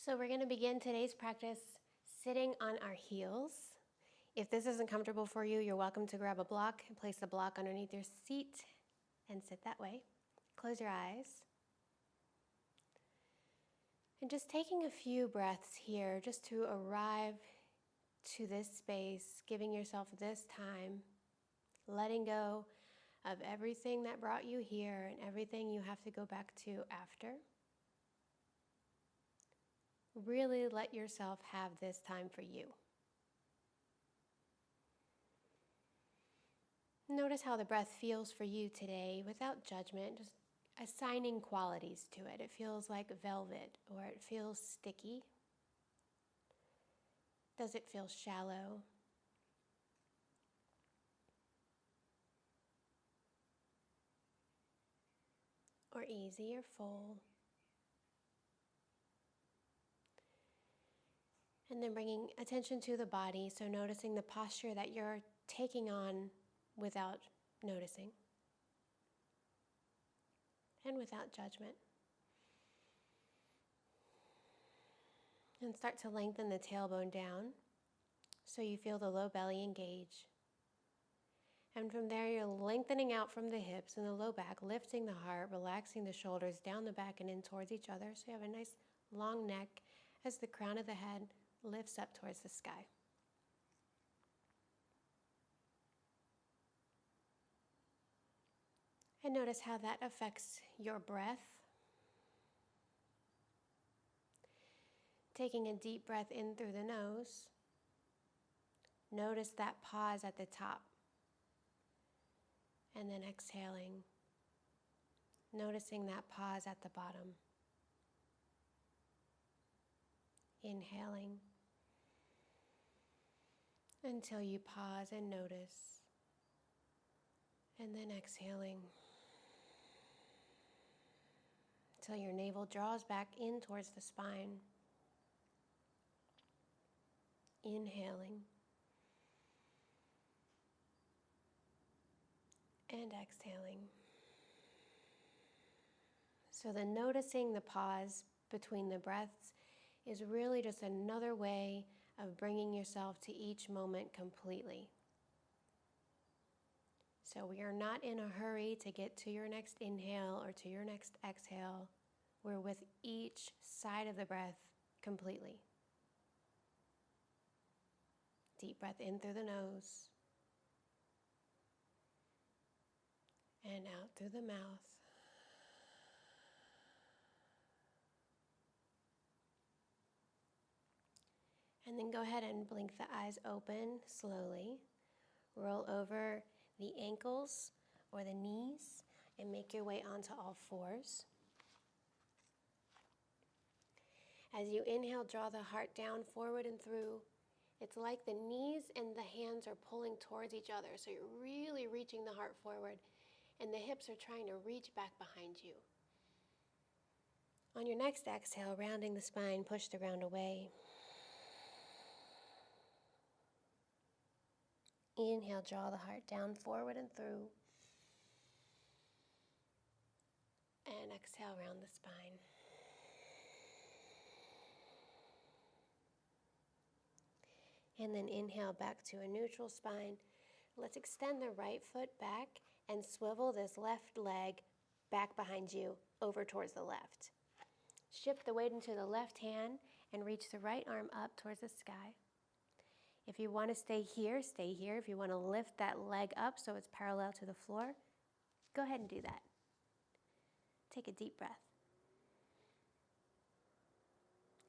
So we're going to begin today's practice sitting on our heels. If this isn't comfortable for you, you're welcome to grab a block and place the block underneath your seat and sit that way. Close your eyes. And just taking a few breaths here just to arrive to this space, giving yourself this time, letting go of everything that brought you here and everything you have to go back to after. Really let yourself have this time for you. Notice how the breath feels for you today without judgment, just assigning qualities to it. It feels like velvet, or it feels sticky. Does it feel shallow? Or easy or full? And then bringing attention to the body, so noticing the posture that you're taking on without noticing and without judgment. And start to lengthen the tailbone down so you feel the low belly engage. And from there, you're lengthening out from the hips and the low back, lifting the heart, relaxing the shoulders down the back and in towards each other. So you have a nice long neck as the crown of the head lifts up towards the sky. And notice how that affects your breath. Taking a deep breath in through the nose. Notice that pause at the top. And then exhaling. Noticing that pause at the bottom. Inhaling until you pause and notice. And then exhaling until your navel draws back in towards the spine. Inhaling and exhaling. So then noticing the pause between the breaths is really just another way of bringing yourself to each moment completely. So we are not in a hurry to get to your next inhale or to your next exhale. We're with each side of the breath completely. Deep breath in through the nose and out through the mouth. And then go ahead and blink the eyes open slowly. Roll over the ankles or the knees and make your way onto all fours. As you inhale, draw the heart down, forward and through. It's like the knees and the hands are pulling towards each other, so you're really reaching the heart forward, and the hips are trying to reach back behind you. On your next exhale, rounding the spine, push the ground away. Inhale, draw the heart down, forward and through. And exhale, round the spine. And then inhale back to a neutral spine. Let's extend the right foot back and swivel this left leg back behind you over towards the left. Shift the weight into the left hand and reach the right arm up towards the sky. If you want to stay here, stay here. If you want to lift that leg up so it's parallel to the floor, go ahead and do that. Take a deep breath.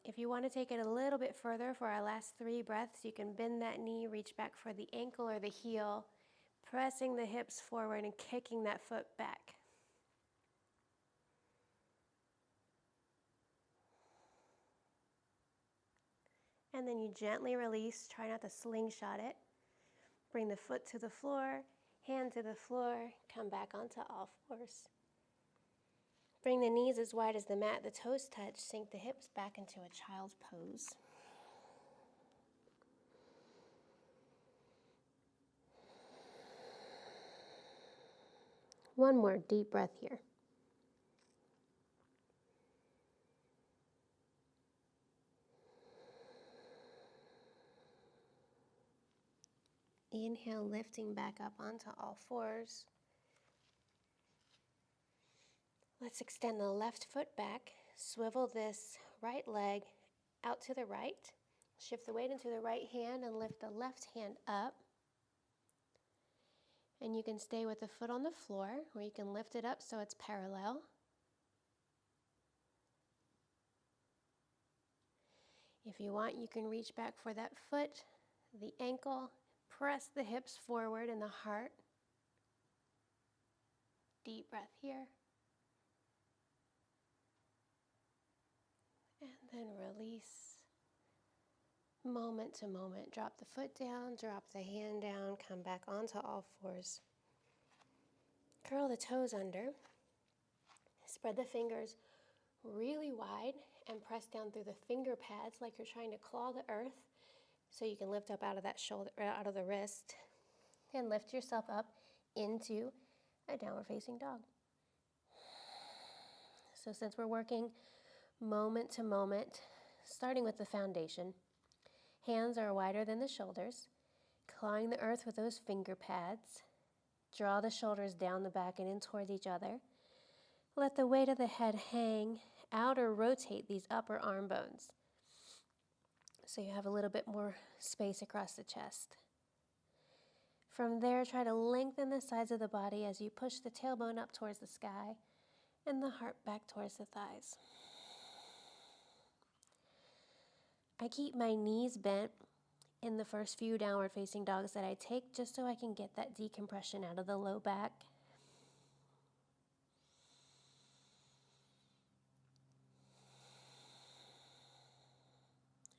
If you want to take it a little bit further for our last 3 breaths, you can bend that knee, reach back for the ankle or the heel, pressing the hips forward and kicking that foot back. And then you gently release, try not to slingshot it. Bring the foot to the floor, hand to the floor, come back onto all fours. Bring the knees as wide as the mat, the toes touch, sink the hips back into a child's pose. One more deep breath here. Inhale, lifting back up onto all fours. Let's extend the left foot back. Swivel this right leg out to the right. Shift the weight into the right hand and lift the left hand up. And you can stay with the foot on the floor, or you can lift it up so it's parallel. If you want, you can reach back for that foot, the ankle, press the hips forward and the heart. Deep breath here. And then release. Moment to moment. Drop the foot down, drop the hand down, come back onto all fours. Curl the toes under. Spread the fingers really wide and press down through the finger pads like you're trying to claw the earth, so you can lift up out of that shoulder, out of the wrist, and lift yourself up into a downward facing dog. So since we're working moment to moment, starting with the foundation, hands are wider than the shoulders, clawing the earth with those finger pads. Draw the shoulders down the back and in towards each other. Let the weight of the head hang out or rotate these upper arm bones, so you have a little bit more space across the chest. From there, try to lengthen the sides of the body as you push the tailbone up towards the sky and the heart back towards the thighs. I keep my knees bent in the first few downward facing dogs that I take, just so I can get that decompression out of the low back.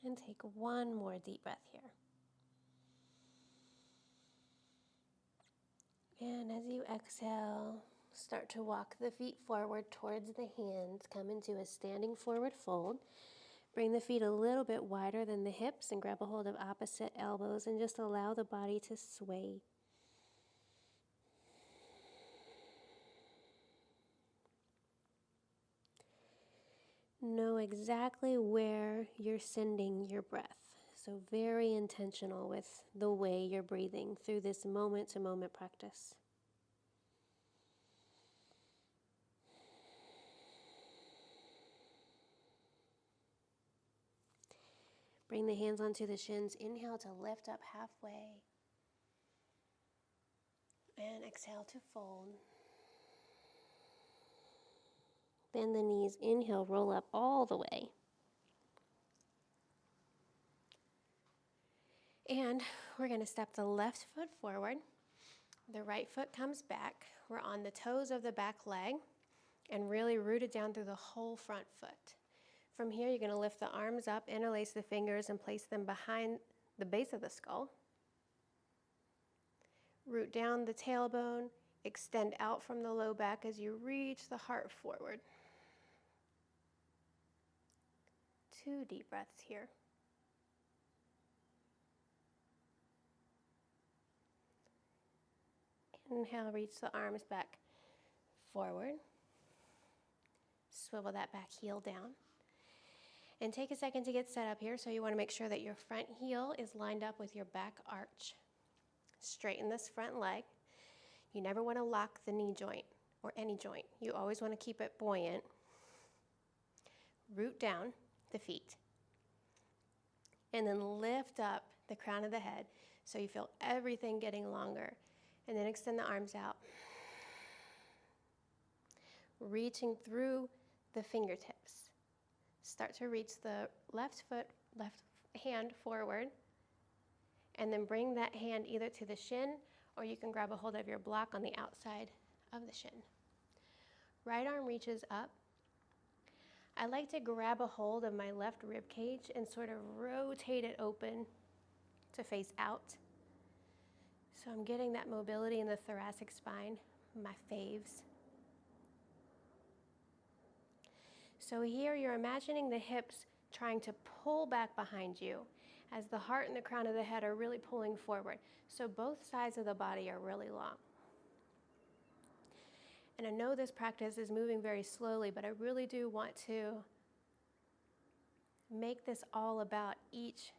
And take one more deep breath here. And as you exhale, start to walk the feet forward towards the hands. Come into a standing forward fold. Bring the feet a little bit wider than the hips and grab a hold of opposite elbows and just allow the body to sway. Know exactly where you're sending your breath. So very intentional with the way you're breathing through this moment-to-moment practice. Bring the hands onto the shins. Inhale to lift up halfway. And exhale to fold. Bend the knees. Inhale, roll up all the way. And we're going to step the left foot forward. The right foot comes back. We're on the toes of the back leg and really rooted down through the whole front foot. From here, you're going to lift the arms up, interlace the fingers, and place them behind the base of the skull. Root down the tailbone, extend out from the low back as you reach the heart forward. 2 deep breaths here. Inhale, reach the arms back forward. Swivel that back heel down. And take a second to get set up here. So you want to make sure that your front heel is lined up with your back arch. Straighten this front leg. You never want to lock the knee joint or any joint. You always want to keep it buoyant. Root down the feet. And then lift up the crown of the head so you feel everything getting longer. And then extend the arms out. Reaching through the fingertips. Start to reach the left hand forward. And then bring that hand either to the shin, or you can grab a hold of your block on the outside of the shin. Right arm reaches up. I like to grab a hold of my left rib cage and sort of rotate it open to face out. So I'm getting that mobility in the thoracic spine, my faves. So here you're imagining the hips trying to pull back behind you as the heart and the crown of the head are really pulling forward. So both sides of the body are really long. And I know this practice is moving very slowly, but I really do want to make this all about each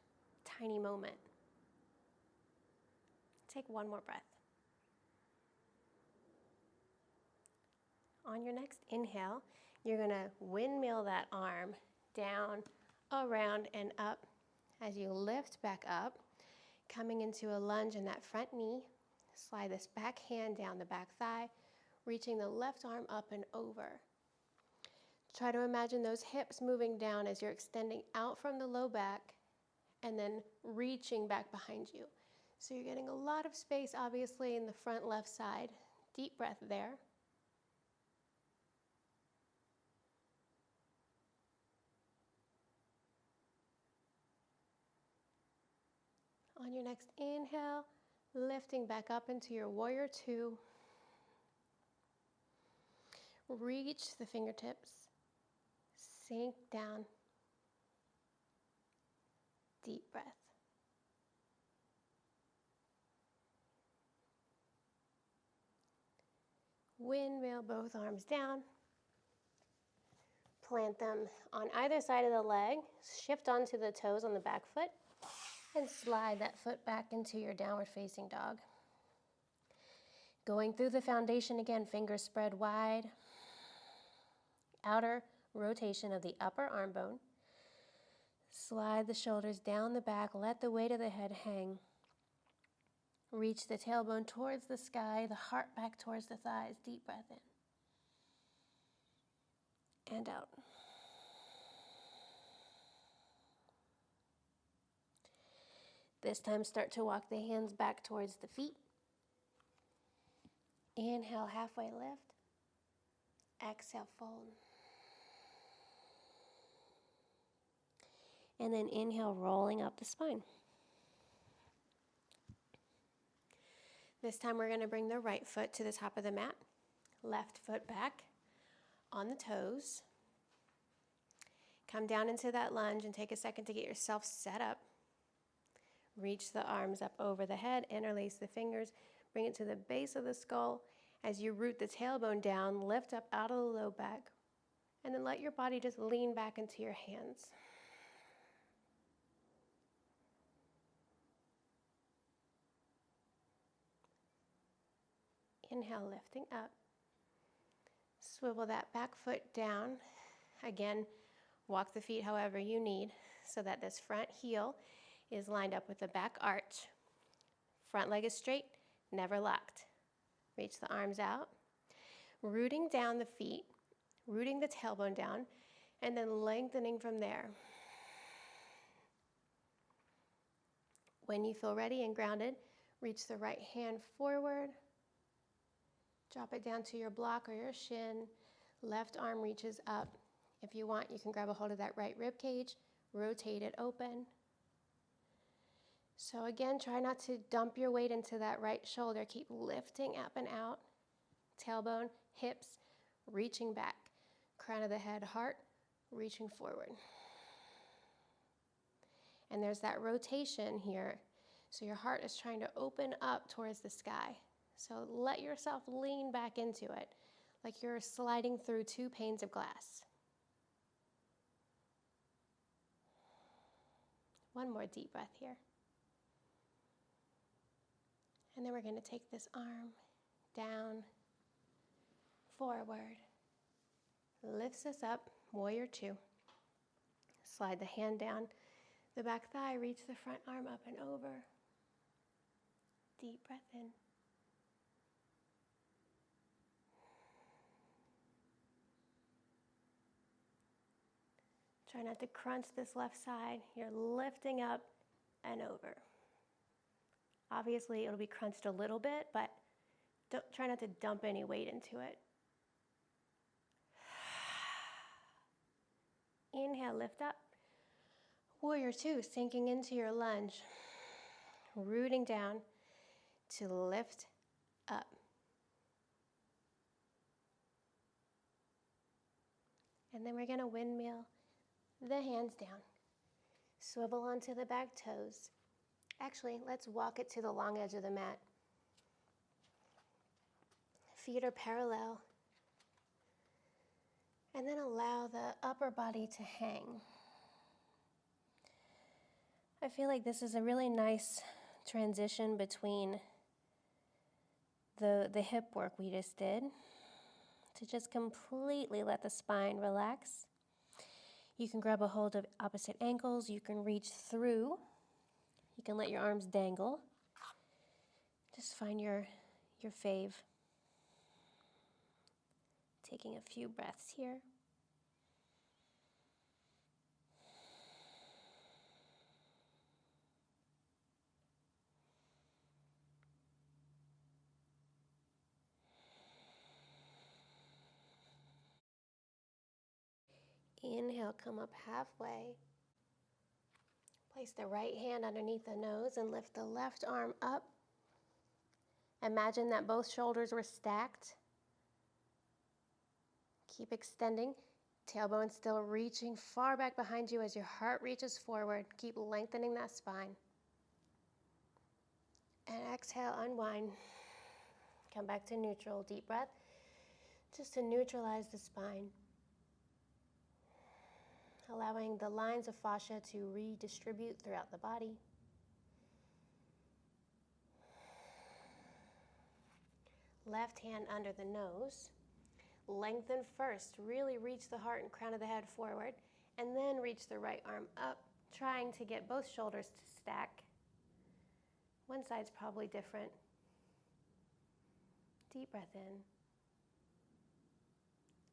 tiny moment. take one more breath. On your next inhale, you're going to windmill that arm down, around, and up as you lift back up, coming into a lunge in that front knee. Slide this back hand down the back thigh, reaching the left arm up and over. Try to imagine those hips moving down as you're extending out from the low back and then reaching back behind you. So you're getting a lot of space, obviously, in the front left side. Deep breath there. On your next inhale, lifting back up into your warrior two. Reach the fingertips. Sink down. Deep breath. Windmill both arms down. Plant them on either side of the leg. Shift onto the toes on the back foot and slide that foot back into your downward facing dog. Going through the foundation again, fingers spread wide. Outer rotation of the upper arm bone. Slide the shoulders down the back, let the weight of the head hang. Reach the tailbone towards the sky, the heart back towards the thighs. Deep breath in. And out. This time start to walk the hands back towards the feet. Inhale, halfway lift. Exhale, fold. And then inhale, rolling up the spine. This time we're going to bring the right foot to the top of the mat. Left foot back on the toes. Come down into that lunge and take a second to get yourself set up. Reach the arms up over the head, interlace the fingers, bring it to the base of the skull. As you root the tailbone down, lift up out of the low back, and then let your body just lean back into your hands. Inhale, lifting up. Swivel that back foot down. Again, walk the feet however you need so that this front heel is lined up with the back arch. Front leg is straight, never locked. Reach the arms out. Rooting down the feet, rooting the tailbone down, and then lengthening from there. When you feel ready and grounded, reach the right hand forward. Drop it down to your block or your shin. Left arm reaches up. If you want, you can grab a hold of that right rib cage, rotate it open. So again, try not to dump your weight into that right shoulder. Keep lifting up and out. Tailbone, hips, reaching back. Crown of the head, heart, reaching forward. And there's that rotation here. So your heart is trying to open up towards the sky. So let yourself lean back into it, like you're sliding through two panes of glass. One more deep breath here. And then we're going to take this arm down, forward. Lifts us up, warrior two. Slide the hand down the back thigh, reach the front arm up and over. Deep breath in. Try not to crunch this left side. You're lifting up and over. Obviously, it'll be crunched a little bit, but try not to dump any weight into it. Inhale, lift up. Warrior two, sinking into your lunge. Rooting down to lift up. And then we're going to windmill the hands down. Swivel onto the back toes. Actually, let's walk it to the long edge of the mat. Feet are parallel. And then allow the upper body to hang. I feel like this is a really nice transition between the hip work we just did to just completely let the spine relax. You can grab a hold of opposite ankles. You can reach through. You can let your arms dangle. Just find your fave. Taking a few breaths here. Inhale, come up halfway. Place the right hand underneath the nose and lift the left arm up. Imagine that both shoulders were stacked. Keep extending. Tailbone still reaching far back behind you as your heart reaches forward. Keep lengthening that spine. And exhale, unwind. Come back to neutral. Deep breath, just to neutralize the spine. Allowing the lines of fascia to redistribute throughout the body. Left hand under the nose. Lengthen first. Really reach the heart and crown of the head forward. And then reach the right arm up, trying to get both shoulders to stack. One side's probably different. Deep breath in.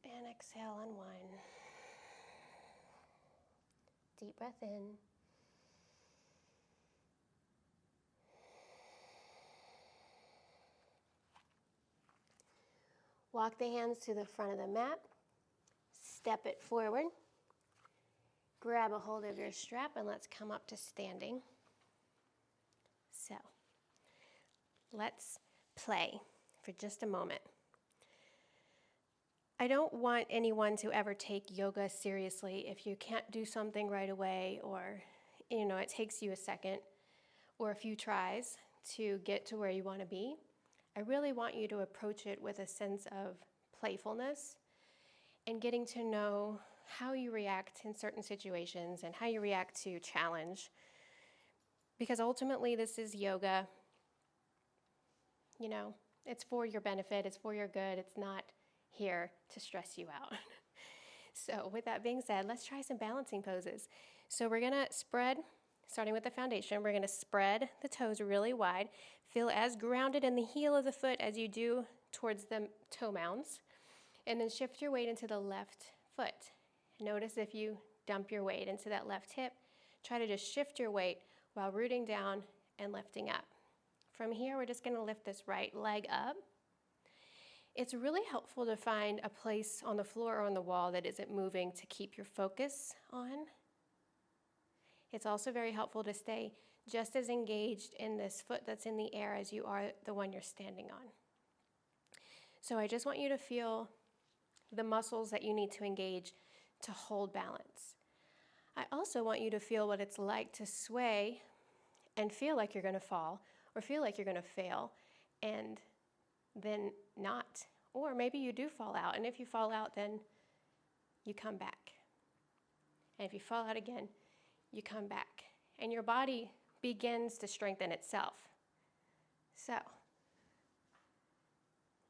And exhale, unwind. Deep breath in. Walk the hands to the front of the mat. Step it forward. Grab a hold of your strap and let's come up to standing. So, let's play for just a moment. I don't want anyone to ever take yoga seriously if you can't do something right away, or it takes you a second or a few tries to get to where you want to be. I really want you to approach it with a sense of playfulness and getting to know how you react in certain situations and how you react to challenge. Because ultimately this is yoga. It's for your benefit, it's for your good, it's not here to stress you out. So with that being said, let's try some balancing poses. So we're gonna spread, starting with the foundation, we're gonna spread the toes really wide. Feel as grounded in the heel of the foot as you do towards the toe mounds. And then shift your weight into the left foot. Notice if you dump your weight into that left hip, try to just shift your weight while rooting down and lifting up. From here, we're just gonna lift this right leg up. It's really helpful to find a place on the floor or on the wall that isn't moving to keep your focus on. It's also very helpful to stay just as engaged in this foot that's in the air as you are the one you're standing on. So I just want you to feel the muscles that you need to engage to hold balance. I also want you to feel what it's like to sway and feel like you're going to fall or feel like you're going to fail and then not. Or maybe you do fall out, and if you fall out, then you come back. And if you fall out again, you come back. And your body begins to strengthen itself. So,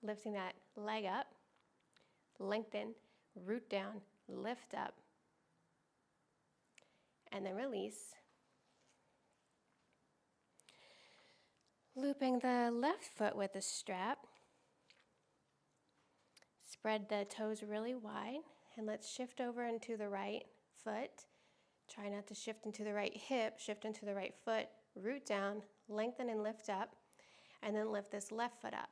lifting that leg up, lengthen, root down, lift up, and then release. Looping the left foot with the strap. Spread the toes really wide, and let's shift over into the right foot. Try not to shift into the right hip, shift into the right foot, root down, lengthen and lift up, and then lift this left foot up.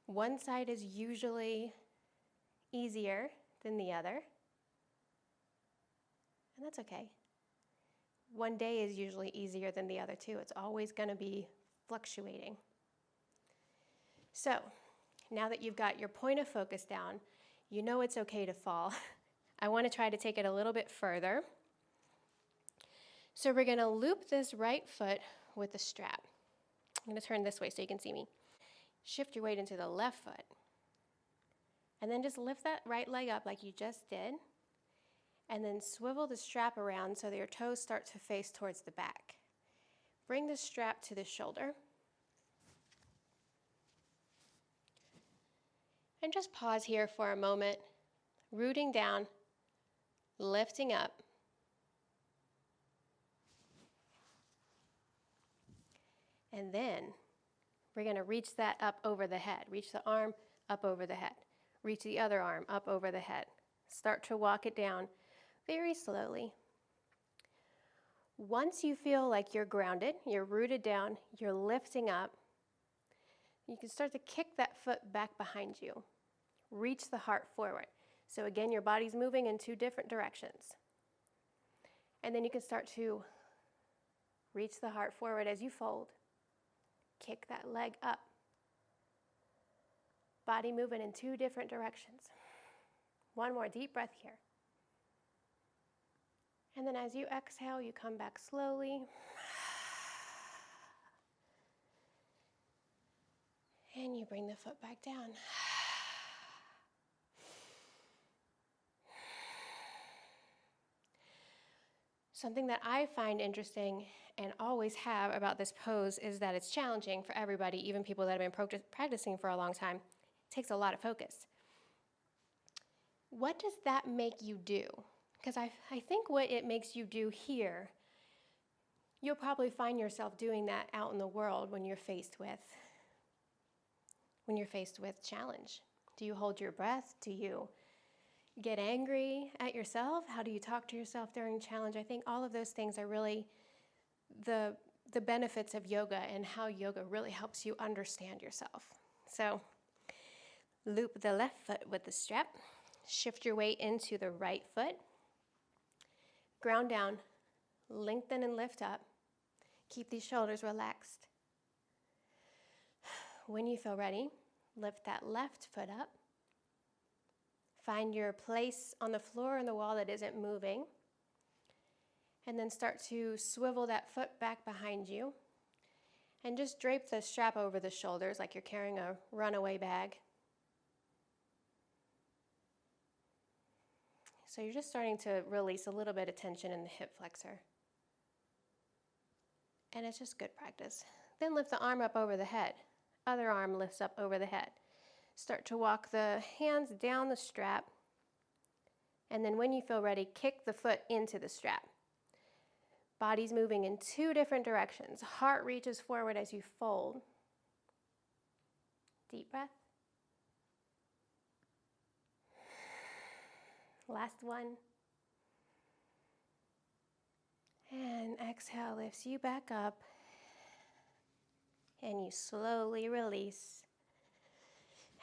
One side is usually easier than the other, and that's okay. One day is usually easier than the other too. It's always going to be fluctuating. So, now that you've got your point of focus down, you know it's okay to fall. I want to try to take it a little bit further. So we're going to loop this right foot with the strap. I'm going to turn this way so you can see me. Shift your weight into the left foot. And then just lift that right leg up like you just did. And then swivel the strap around so that your toes start to face towards the back. Bring the strap to the shoulder. And just pause here for a moment, rooting down, lifting up. And then we're going to reach that up over the head. Reach the arm up over the head. Reach the other arm up over the head. Start to walk it down very slowly. Once you feel like you're grounded, you're rooted down, you're lifting up, you can start to kick that foot back behind you. Reach the heart forward. So again, your body's moving in 2 different directions. And then you can start to reach the heart forward as you fold. Kick that leg up. Body moving in 2 different directions. One more deep breath here. And then as you exhale, you come back slowly. And you bring the foot back down. Something that I find interesting and always have about this pose is that it's challenging for everybody, even people that have been practicing for a long time. It takes a lot of focus. What does that make you do? Because I think what it makes you do here, you'll probably find yourself doing that out in the world when you're faced with challenge. Do you hold your breath? Do you get angry at yourself? How do you talk to yourself during challenge? I think all of those things are really the benefits of yoga and how yoga really helps you understand yourself. So loop the left foot with the strap. Shift your weight into the right foot. Ground down, lengthen and lift up. Keep these shoulders relaxed. When you feel ready, lift that left foot up. Find your place on the floor and the wall that isn't moving. And then start to swivel that foot back behind you. And just drape the strap over the shoulders like you're carrying a runaway bag. So you're just starting to release a little bit of tension in the hip flexor. And it's just good practice. Then lift the arm up over the head. Other arm lifts up over the head. Start to walk the hands down the strap. And then when you feel ready, kick the foot into the strap. Body's moving in 2 different directions. Heart reaches forward as you fold. Deep breath. Last one. And exhale lifts you back up. And you slowly release.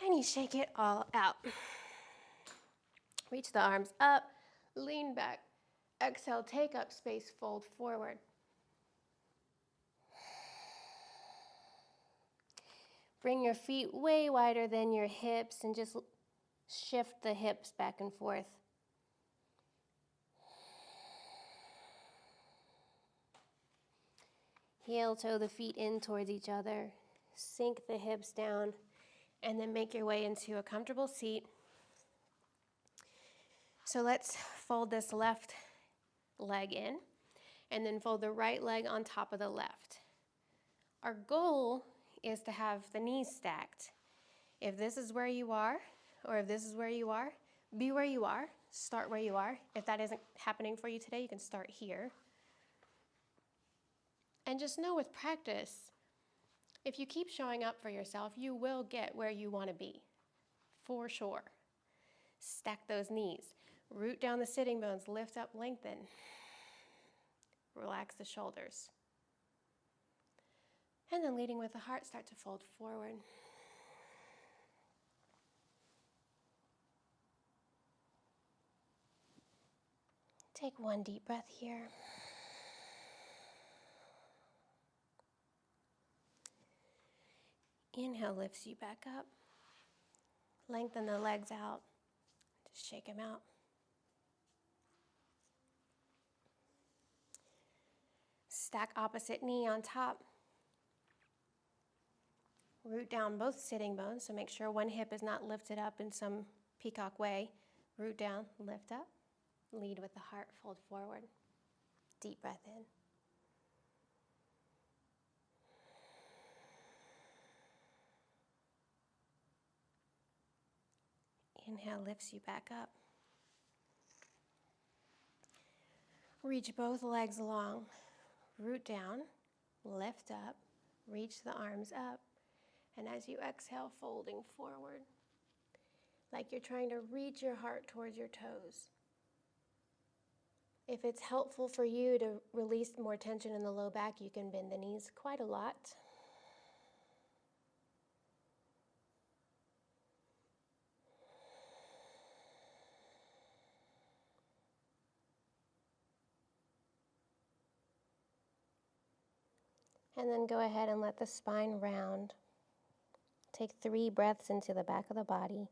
And you shake it all out. Reach the arms up, lean back. Exhale, take up space, fold forward. Bring your feet way wider than your hips and just shift the hips back and forth. Heel toe the feet in towards each other. Sink the hips down and then make your way into a comfortable seat. So let's fold this left leg in and then fold the right leg on top of the left. Our goal is to have the knees stacked. If this is where you are, or if this is where you are, be where you are, start where you are. If that isn't happening for you today, you can start here. And just know with practice, if you keep showing up for yourself, you will get where you want to be, for sure. Stack those knees. Root down the sitting bones, lift up, lengthen. Relax the shoulders. And then leading with the heart, start to fold forward. Take one deep breath here. Inhale lifts you back up. Lengthen the legs out. Just shake them out. Stack opposite knee on top. Root down both sitting bones, so make sure one hip is not lifted up in some peacock way. Root down, lift up. Lead with the heart, fold forward. Deep breath in. inhale lifts you back up. Reach both legs long, root down, lift up, reach the arms up, and as you exhale, folding forward, like you're trying to reach your heart towards your toes. If it's helpful for you to release more tension in the low back, you can bend the knees quite a lot. And then go ahead and let the spine round. Take 3 breaths into the back of the body.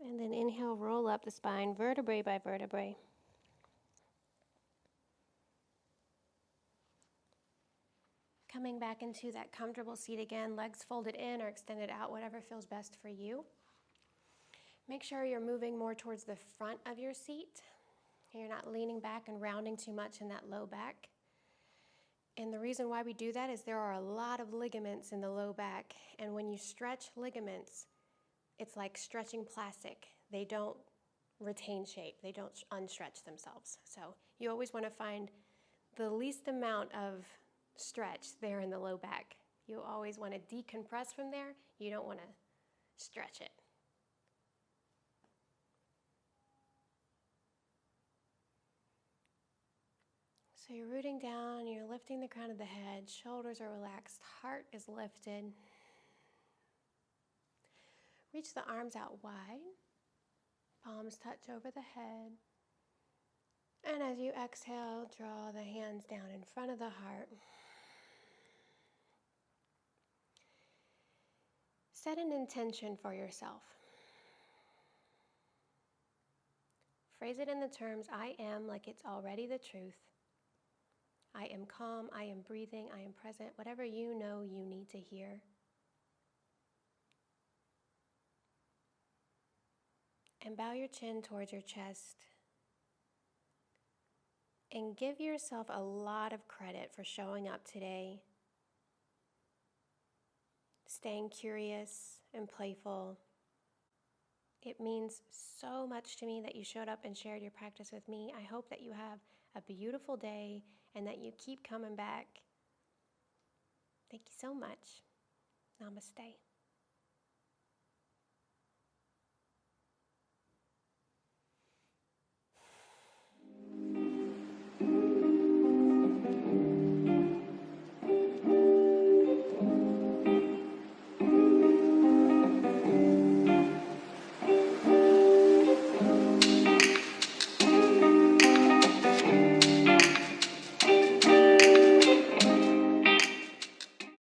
And then inhale, roll up the spine, vertebrae by vertebrae. Coming back into that comfortable seat again, legs folded in or extended out, whatever feels best for you. Make sure you're moving more towards the front of your seat. You're not leaning back and rounding too much in that low back. And the reason why we do that is there are a lot of ligaments in the low back. And when you stretch ligaments, it's like stretching plastic. They don't retain shape. They don't unstretch themselves. So you always want to find the least amount of stretch there in the low back. You always want to decompress from there. You don't want to stretch it. So you're rooting down, you're lifting the crown of the head, shoulders are relaxed, heart is lifted. Reach the arms out wide, palms touch over the head. And as you exhale, draw the hands down in front of the heart. Set an intention for yourself. Phrase it in the terms, I am, like it's already the truth. I am calm, I am breathing, I am present, whatever you know you need to hear. And bow your chin towards your chest. And give yourself a lot of credit for showing up today, staying curious and playful. It means so much to me that you showed up and shared your practice with me. I hope that you have a beautiful day and that you keep coming back. Thank you so much. Namaste.